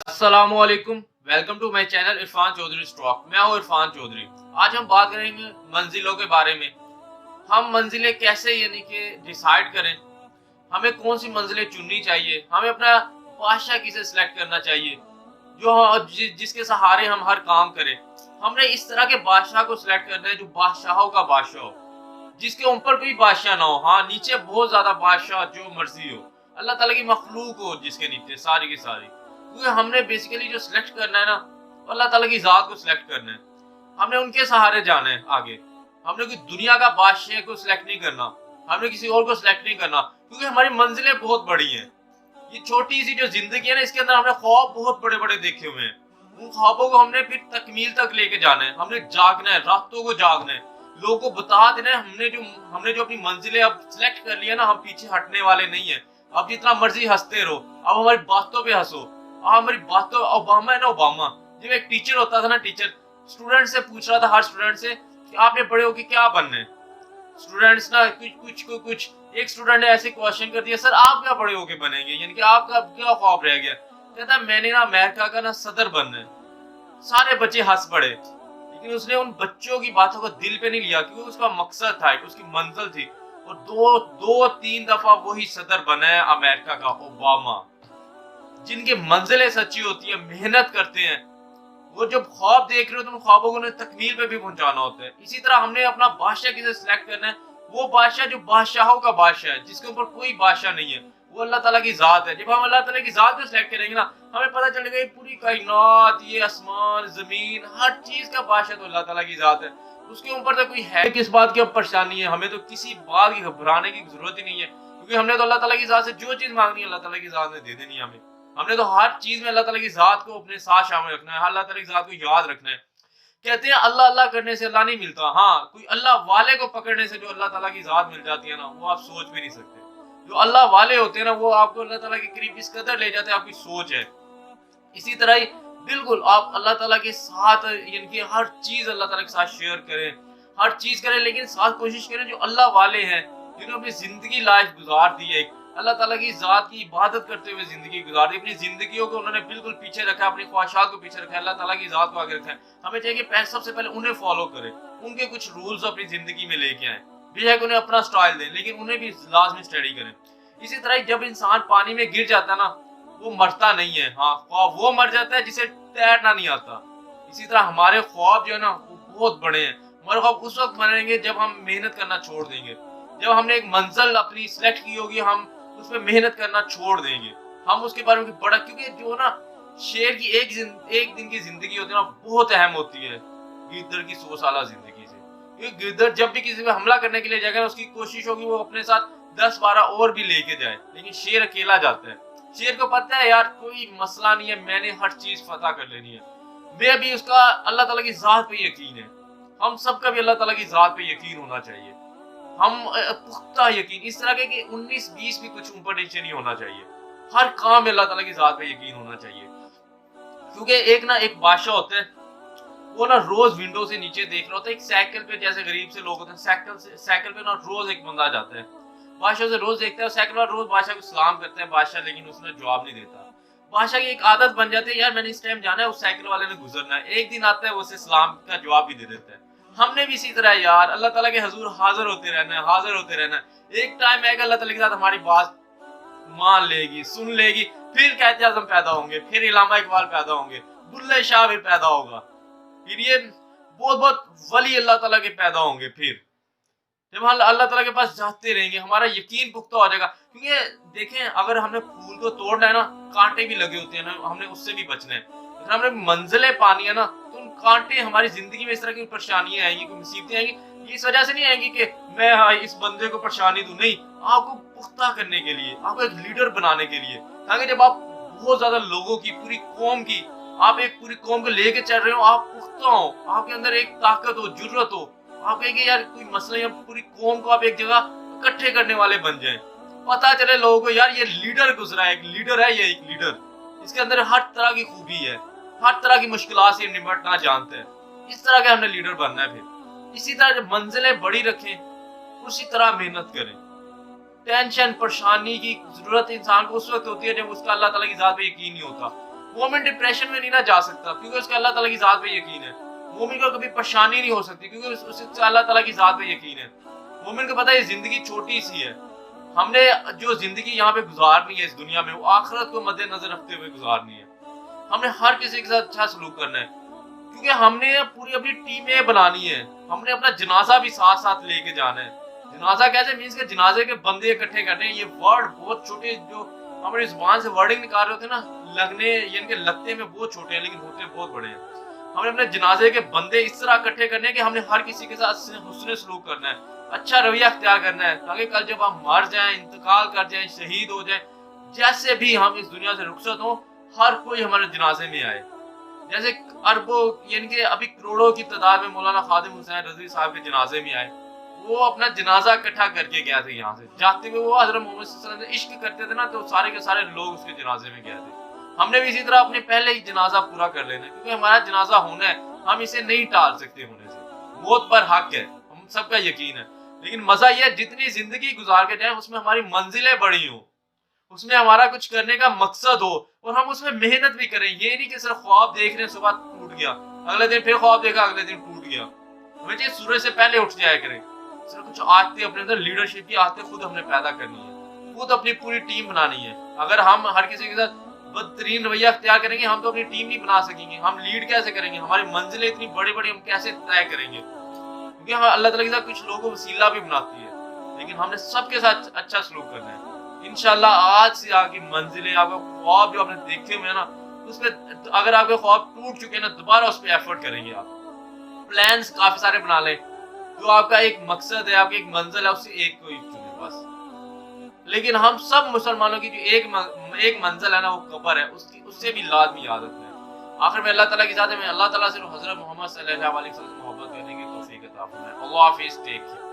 अस्सलाम वालेकुम। Welcome to my channel Irfan Chaudhary stock. मैं हूँ इरफान चौधरी। आज हम बात करेंगे मंजिलों के बारे में। हम मंजिलें कैसे यानी कि डिसाइड करें, हमें कौन सी मंजिलें चुननी चाहिए, हमें अपना बादशाह किसे सिलेक्ट करना चाहिए जिसके सहारे हम हर काम करें। हमने इस तरह के बादशाह को सिलेक्ट करना है जो बादशाहों का बादशाह हो, जिसके ऊपर कोई बादशाह ना हो। हाँ, नीचे बहुत ज्यादा बादशाह जो मर्जी हो, अल्लाह ताला की मखलूक हो जिसके नीचे सारी की सारी। क्योंकि हमने बेसिकली जो सिलेक्ट करना है ना, अल्लाह ताला की जात को सिलेक्ट करना है। हमने उनके सहारे जाना है आगे। हमने कोई दुनिया का बादशाह को सिलेक्ट नहीं करना, हमने किसी और को सिलेक्ट नहीं करना, क्योंकि हमारी मंजिलें बहुत बड़ी हैं। ये छोटी सी जो जिंदगी है ना, इसके अंदर हमने ख्वाब बहुत बड़े बड़े देखे हुए हैं। उन ख्वाबों को हमने फिर तकमील तक लेके जाना है। हमने जागना है, रातों को जागना है, लोगों को बता देना है। हमने जो अपनी मंजिलें अब सिलेक्ट कर लिया ना, हम पीछे हटने वाले नहीं है। अब जितना मर्जी हंसते रहो, अब हमारी बातों पे हंसो। अब हमारी बातों, ओबामा है ना, ओबामा जब एक टीचर होता था ना, टीचर स्टूडेंट से पूछ रहा था, हर स्टूडेंट से कि आपने बड़े होके क्या बनना है। स्टूडेंट्स ना कुछ एक स्टूडेंट ने ऐसे क्वेश्चन कर दिया, सर आप क्या बड़े होके बनेंगे, यानी कि आपका क्या ख्वाब रह गया। कहता मैंने ना अमेरिका का ना सदर बनना है। सारे बच्चे हंस पड़े, लेकिन उसने उन बच्चों की बातों को दिल पे नहीं लिया, क्योंकि उसका मकसद था, उसकी मंजिल थी। और दो तीन दफा वही सदर बना है अमेरिका का, ओबामा। जिनकी मंजिलें सच्ची होती है, मेहनत करते हैं, वो जब ख्वाब देख रहे हो तो उन ख्वाबों को तकमील पे भी पहुंचाना होता है। इसी तरह हमने अपना बादशाह किसे सिलेक्ट करना है, वो बादशाह जो बादशाहों का बादशाह है, जिसके ऊपर कोई बादशाह नहीं है, वो अल्लाह ताला की जात है। जब हम अल्लाह ताला की जात को सिलेक्ट करेंगे ना, हमें पता चलेगा ये पूरी कायनात, ये आसमान जमीन, हर चीज का बादशाह तो अल्लाह ताला की जात है। उसके ऊपर तो कोई है किस बात की अब परेशानी है, हमें तो किसी बात की घबराने की जरूरत ही नहीं है, क्योंकि हमने तो अल्लाह ताला की जात से जो चीज मांगनी है अल्लाह ताला की जात ने दे देनी है हमें। हमने तो हर चीज में अल्लाह ताला की जात को अपने साथ शामिल रखना है, अल्लाह ताला की जात को याद रखना है। कहते हैं अल्लाह अल्लाह करने से अल्लाह नहीं मिलता। हाँ, कोई अल्लाह वाले को पकड़ने से जो अल्लाह ताला की जात मिल जाती है ना, वो आप सोच भी नहीं सकते। जो अल्लाह वाले होते हैं ना, वो आपको अल्लाह ताला के करीब इस कदर ले जाते हैं, आपकी सोच है। इसी तरह ही बिल्कुल आप अल्लाह ताला के साथ, यानी कि हर चीज अल्लाह ताला के साथ शेयर करें, हर चीज करें, लेकिन साथ कोशिश करें जो अल्लाह वाले हैं, जिन्होंने अपनी जिंदगी लाइफ गुजार दी है, अल्लाह ताला की जात की इबादत करते हुए जिंदगी गुजार दी। अपनी जिंदगियों को उन्होंने बिल्कुल पीछे रखा, अपनी ख्वाहिशात को पीछे रखा, अल्लाह ताला की जात को आगे रखा है। हमें चाहिए कि सबसे पहले उन्हें फॉलो करें, उनके कुछ रूल्स अपनी जिंदगी में लेके आए। बेशक उन्हें अपना स्टाइल दें, लेकिन उन्हें भी लाजमी स्टडी करें। इसी तरह जब इंसान पानी में गिर जाता है ना, वो मरता नहीं है। हाँ, ख्वाब वो मर जाता है जिसे तैरना नहीं आता। इसी तरह हमारे ख्वाब जो है ना, वो बहुत बड़े हैं। हमारे ख्वाब उस वक्त बनेंगे जब हम मेहनत करना छोड़ देंगे, जब हमने एक मंजिल अपनी सिलेक्ट की होगी, हम उसमें मेहनत करना छोड़ देंगे, हम उसके बारे में बड़ा, क्योंकि जो ना शेर की एक दिन की जिंदगी होती है ना, बहुत अहम होती है गिद्दड़ की 100 साल जिंदगी से। क्योंकि गिद्दड़ जब भी किसी पे हमला करने के लिए जाएगा, उसकी कोशिश होगी वो अपने साथ 10-12 और भी लेके जाए, लेकिन शेर अकेला जाता है। शेर को पता है यार कोई मसला नहीं है, मैंने हर चीज फतह कर लेनी है। मैं भी उसका अल्लाह ताला की जात पे यकीन है। हम सबका भी अल्लाह ताला की जात पे यकीन होना चाहिए। हम पुख्ता यकीन, इस तरह के कि 19-20 भी कुछ ऊपर नीचे नहीं होना चाहिए। हर काम में अल्लाह ताला की जात पे यकीन होना चाहिए। क्योंकि एक बादशाह होता है, वो ना रोज विंडो से नीचे देख रहा होता है। एक साइकिल पे, जैसे गरीब से लोग होते हैं, साइकिल पे ना रोज एक बंदा जाता है, बादशाह से रोज देखता है, साइकिल वाला रोज बादशाह को सलाम करता है बादशाह, लेकिन उसने जवाब नहीं देता। बादशाह की एक आदत बन जाती है, यार मैंने इस टाइम जाना है, उस साइकिल वाले ने गुजरना है। एक दिन आता है, वो उसे सलाम का जवाब भी दे देता है। हमने भी इसी तरह यार अल्लाह ताला के हजूर हाजिर होते रहना है, हाजिर होते रहना है। एक टाइम आएगा अल्लाह ताला के साथ हमारी बात मान लेगी, सुन लेगी, फिर कायद आज़म पैदा होंगे, फिर इलामा इकबाल पैदा होंगे, बुल्ले शाह भी पैदा होगा, फिर ये बहुत बहुत वली अल्लाह ताला के पैदा होंगे। फिर जब हम अल्लाह ताला के पास जाते रहेंगे, हमारा यकीन पुख्ता हो जाएगा। क्योंकि देखें, अगर हमने फूल को तोड़ना है ना, कांटे भी लगे होते हैं ना, हमने उससे भी बचना है। अगर हमने मंजिलें पानी है ना, तो उन कांटे हमारी जिंदगी में इस तरह की परेशानियां आएंगी, कोई मुसीबतें आएंगी, ये इस वजह से नहीं आएंगी कि मैं इस बंदे को परेशानी दूं, नहीं, आपको पुख्ता करने के लिए, आपको एक लीडर बनाने के लिए। ताकि जब आप बहुत ज्यादा लोगों की, पूरी कौम की, आप एक पूरी कौम को लेके चल रहे हो, आप पुख्ता हो, आपके अंदर एक ताकत हो, जुर्रत हो, आप कहेंगे यार कोई मसला, या पूरी कौम को आप एक जगह इकट्ठे करने वाले बन जाएं। पता चले लोगों को यार ये लीडर गुजरा है, एक लीडर है, ये एक लीडर, इसके अंदर हर तरह की खूबी है, हर तरह की मुश्किलात से निपटना जानते हैं। इस तरह के हमने लीडर बनना है। फिर इसी तरह जब मंजिलें बड़ी रखें, उसी तरह मेहनत करें। टेंशन परेशानी की जरूरत इंसान को उस वक्त होती है जब उसका अल्लाह ताला की जात पे यकीन नहीं होता। मोमिन डिप्रेशन में नहीं ना जा सकता क्योंकि उसका अल्लाह ताला की ज़ात पे यकीन है। मोमिन को कभी परेशानी नहीं हो सकती क्योंकि उसे अल्लाह ताला की ज़ात पे यकीन है। मोमिन को पता है ये जिंदगी छोटी सी है, हमने जो जिंदगी यहाँ पे गुजारनी है इस दुनिया में वो आखिरत को मद्देनजर रखते हुए गुजारनी है। हमने हर किसी के साथ अच्छा सलूक करना है क्योंकि हमने पूरी अपनी टीमें बनानी है, हमने अपना जनाजा भी साथ साथ लेके जाना है। जनाजा कैसे मीन्स के जनाजे के बंदे इकट्ठे करने हैं। ये वर्ड बहुत छोटे जो हमारी जुबान से वर्डिंग निकाल रहे होते हैं ना, लगने यानी कि लगते में बहुत छोटे हैं लेकिन होते बहुत बड़े हैं। हमने अपने जनाजे के बंदे इस तरह इकट्ठे करने हैं कि हमने हर किसी के साथ हुस्न सलूक करना है, अच्छा रवैया अख्तियार करना है ताकि कल जब हम मर जाएं, इंतकाल कर जाएं, शहीद हो जाएं, जैसे भी हम इस दुनिया से रुखसत हो हर कोई हमारे जनाजे में आए। जैसे अरबों यानी कि अभी करोड़ों की तादाद में मौलाना खादिम हुसैन रज़वी साहब के जनाजे में आए, वो अपना जनाजा इकट्ठा करके गया थे। यहाँ से जाते हुए वो हज़रत मोहम्मद सल्लल्लाहु अलैहि वसल्लम से इश्क करते थे ना, तो सारे के सारे लोग उसके जनाजे में गए थे। हमने भी इसी तरह अपने पहले ही जनाजा पूरा कर लेना है क्योंकि हमारा जनाजा होना है, हम इसे नहीं टाल सकते होने से। मौत पर हक है, हम सबका यकीन है, लेकिन मजा ये जितनी जिंदगी गुजार के जाए उसमें हमारी मंजिलें बड़ी हो, उसमें हमारा कुछ करने का मकसद हो और हम उसमें मेहनत भी करें। ये नहीं कि सिर्फ ख्वाब देख रहे हैं, सुबह टूट गया, अगले दिन फिर ख्वाब देखा, अगले दिन टूट गया। हमें चाहिए सूरज से पहले उठ जाया करें। सिर्फ कुछ आते अपने अंदर लीडरशिप की आते खुद हमने पैदा करनी है, खुद अपनी पूरी टीम बनानी है। अगर हम हर किसी के साथ बदतरीन रवैया अख्तियार करेंगे हम तो अपनी टीम नहीं बना सकेंगे, हम लीड कैसे करेंगे, हमारी मंजिलें इतनी बड़ी बड़ी हम कैसे तय करेंगे। क्योंकि हम अल्लाह ताला के साथ कुछ लोगों को वसीला भी बनाती है, लेकिन हमने सबके साथ अच्छा सलूक करना है। इंशाल्लाह आज से आगे मंजिलें, आपका ख्वाब जो आपने देखे हुए हैं ना, उसमें अगर आपके ख्वाब टूट चुके हैं ना, दोबारा उस पर एफर्ट करेंगे। आप प्लान्स काफी सारे बना लें, जो आपका एक मकसद है, आपकी एक मंजिल है, उससे एक को ही चुने बस। लेकिन हम सब मुसलमानों की जो एक मंजिल है ना, वो कब्र है, उससे भी लाजमी याद रखना है। आखिर में अल्लाह ताला की ज़ात है, मैं अल्लाह ताला से हज़रत मोहम्मद सल्लल्लाहु अलैहि वसल्लम मोहब्बत करने की तौफीक अता फरमाए। अल्लाह हाफिज़, टेक केयर।